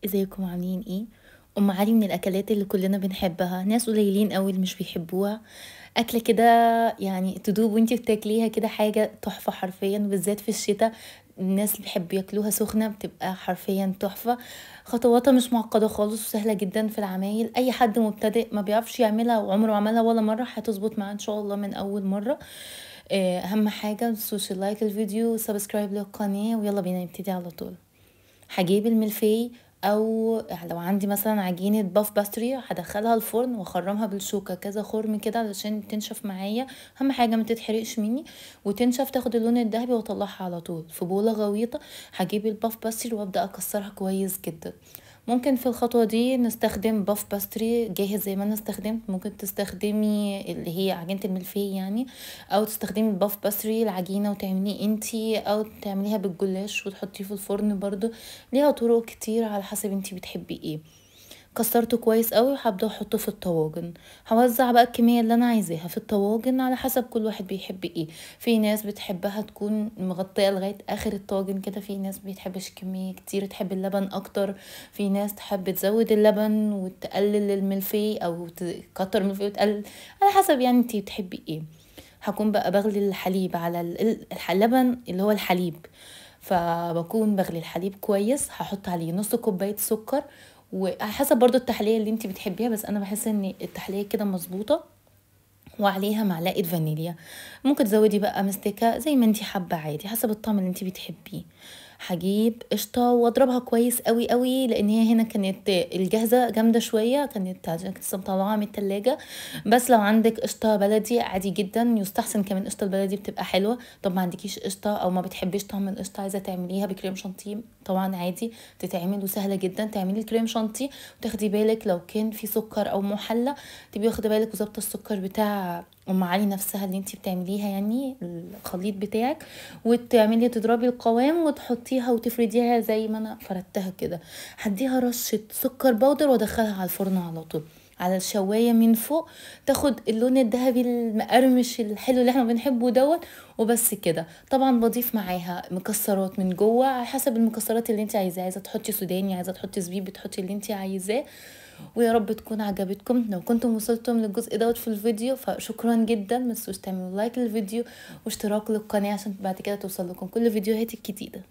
ازيكم عاملين ايه؟ ام علي من الاكلات اللي كلنا بنحبها، ناس قليلين قوي اللي مش بيحبوها. اكله كده يعني تدوب وانتي بتاكليها كده، حاجه تحفه حرفيا، بالذات في الشتاء. الناس اللي بيحبوا ياكلوها سخنه بتبقى حرفيا تحفه. خطواتها مش معقده خالص وسهله جدا في العمايل، اي حد مبتدئ ما بيعرفش يعملها وعمره عملها ولا مره هتظبط معاه ان شاء الله من اول مره. اهم حاجه متنسوش لايك الفيديو وسبسكرايب للقناه، ويلا بينا نبتدي على طول. هجيب الملفي، او لو عندي مثلا عجينة باف باستري هدخلها الفرن واخرمها بالشوكة كذا خرم كده علشان تنشف معايا. اهم حاجة ما تتحرقش مني وتنشف، تاخد اللون الذهبي واطلعها على طول في بولة غويطة. هجيب الباف باستري وابدا اكسرها كويس جدا. ممكن في الخطوة دي نستخدم باف باستري جاهز زي ما انا استخدمت، ممكن تستخدمي اللي هي عجينة الملفي يعني، او تستخدمي الباف باستري العجينة وتعمليه انتي، او تعمليها بالجلاش وتحطيه في الفرن برضو. ليها طرق كتير على حسب انتي بتحبي ايه. كسرته كويس قوي وهبدا احطه في الطواجن. هوزع بقى الكميه اللي انا عايزاها في الطواجن على حسب كل واحد بيحب ايه. في ناس بتحبها تكون مغطيه لغايه اخر الطاجن كده، في ناس بتحبش كميه كتير تحب اللبن اكتر، في ناس تحب تزود اللبن وتقلل الملفي او تكتر الملفي وتقلل، على حسب يعني انتي بتحبي ايه. هكون بقى بغلي الحليب على اللبن اللي هو الحليب. فبكون بغلي الحليب كويس، هحط عليه نص كوبايه سكر، وعلى حسب برضو التحلية اللي انتي بتحبيها، بس انا بحس ان التحلية كده مظبوطة. وعليها معلقة فانيليا. ممكن تزودي بقى مستكة زي ما انتي حابة عادي حسب الطعم اللي انتي بتحبيه. هجيب قشطة واضربها كويس قوي قوي، لان هي هنا كانت الجاهزة جامدة شوية، كانت لسه مطلعاها من التلاجة. بس لو عندك قشطة بلدي عادي جدا يستحسن، كمان قشطة البلدي بتبقى حلوة. طب ما عندكيش قشطة او ما بتحبيش طعم القشطة عايزة تعمليها بكريم شانتيه، طبعا عادي تتعمل وسهلة جدا. تعملي الكريم شانتيه وتاخدي بالك لو كان في سكر او محلى، تبقي واخده بالك وظابطه السكر بتاع ام علي نفسها اللي انتي بتعمليها يعني الخليط بتاعك، وتعملي تضربي القوام وتحطيها وتفرديها زي ما انا فردتها كده. هديها رشه سكر بودر وادخلها على الفرن على طول على الشوايه من فوق، تاخد اللون الذهبي المقرمش الحلو اللي احنا بنحبه دوت. وبس كده. طبعا بضيف معاها مكسرات من جوه على حسب المكسرات اللي انت عايزاها، عايزه تحطي سوداني، عايزه تحطي زبيب، بتحطي اللي انت عايزاه. ويا رب تكون عجبتكم. لو كنتم وصلتم للجزء دوت في الفيديو فشكرا جدا، متنسوش تعملوا لايك للفيديو واشتراك للقناه عشان بعد كده توصل لكم كل فيديوهاتي الجديده.